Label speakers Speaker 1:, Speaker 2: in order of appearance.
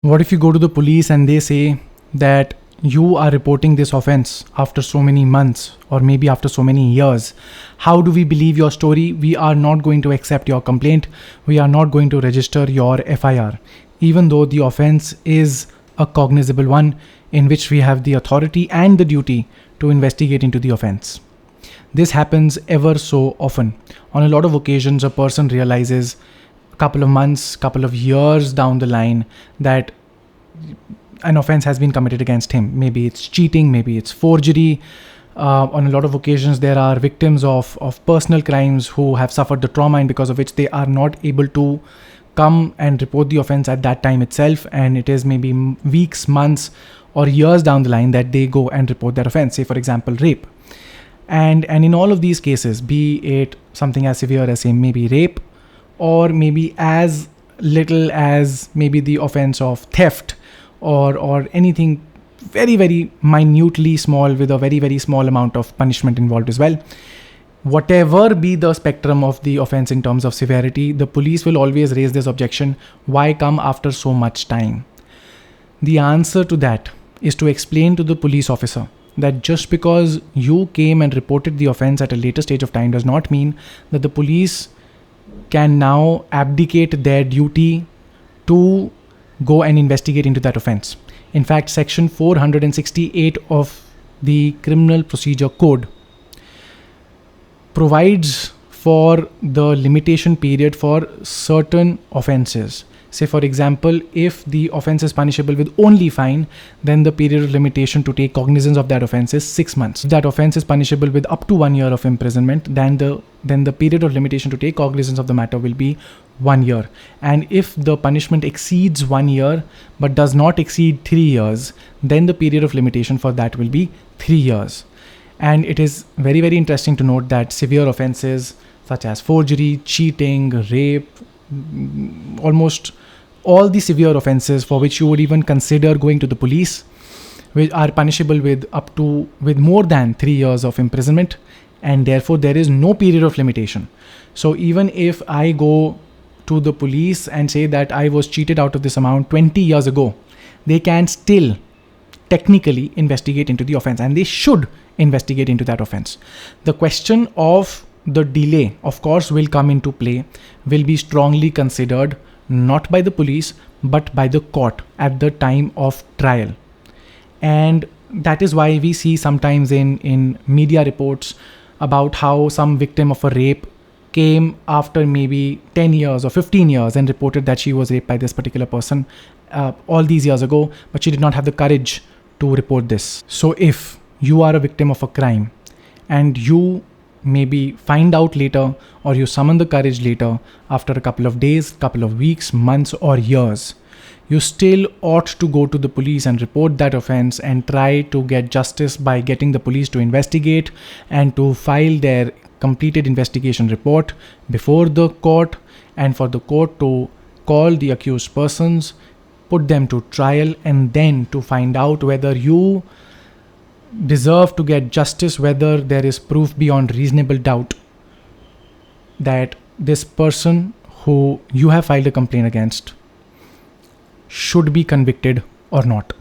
Speaker 1: What if you go to the police and they say that you are reporting this offense after so many months or maybe after so many years? How do we believe your story? We are not going to accept your complaint. We are not going to register your FIR, even though the offense is a cognizable one in which we have the authority and the duty to investigate into the offense. This happens ever so often. On a lot of occasions, a person realizes couple of months, couple of years down the line that an offense has been committed against him. Maybe it's cheating, maybe it's forgery. On a lot of occasions, there are victims of personal crimes who have suffered the trauma and because of which they are not able to come and report the offense at that time itself. And it is maybe weeks, months or years down the line that they go and report that offense. Say, for example, rape. And in all of these cases, be it something as severe as say maybe rape, or maybe as little as maybe the offense of theft or anything very, very minutely small with a very, very small amount of punishment involved as well. Whatever be the spectrum of the offense in terms of severity, the police will always raise this objection: why come after so much time? The answer to that is to explain to the police officer that just because you came and reported the offense at a later stage of time does not mean that the police can now abdicate their duty to go and investigate into that offense. In fact, section 468 of the Criminal Procedure Code provides for the limitation period for certain offenses. Say, for example, if the offense is punishable with only fine, then the period of limitation to take cognizance of that offense is 6 months. If that offense is punishable with up to 1 year of imprisonment, then the period of limitation to take cognizance of the matter will be 1 year. And if the punishment exceeds 1 year but does not exceed 3 years, then the period of limitation for that will be 3 years. And it is very, very interesting to note that severe offenses such as forgery, cheating, rape, almost all the severe offenses for which you would even consider going to the police, which are punishable with more than 3 years of imprisonment, and therefore there is no period of limitation. So even if I go to the police and say that I was cheated out of this amount 20 years ago, they can still technically investigate into the offense, and they should investigate into that offense. The question of the delay, of course, will come into play, will be strongly considered not by the police but by the court at the time of trial. And that is why we see sometimes in media reports about how some victim of a rape came after maybe 10 years or 15 years and reported that she was raped by this particular person all these years ago, but she did not have the courage to report this. So if you are a victim of a crime and you maybe find out later, or you summon the courage later after a couple of days, couple of weeks, months or years, you still ought to go to the police and report that offense and try to get justice by getting the police to investigate and to file their completed investigation report before the court, and for the court to call the accused persons, put them to trial, and then to find out whether you deserve to get justice, whether there is proof beyond reasonable doubt that this person who you have filed a complaint against should be convicted or not.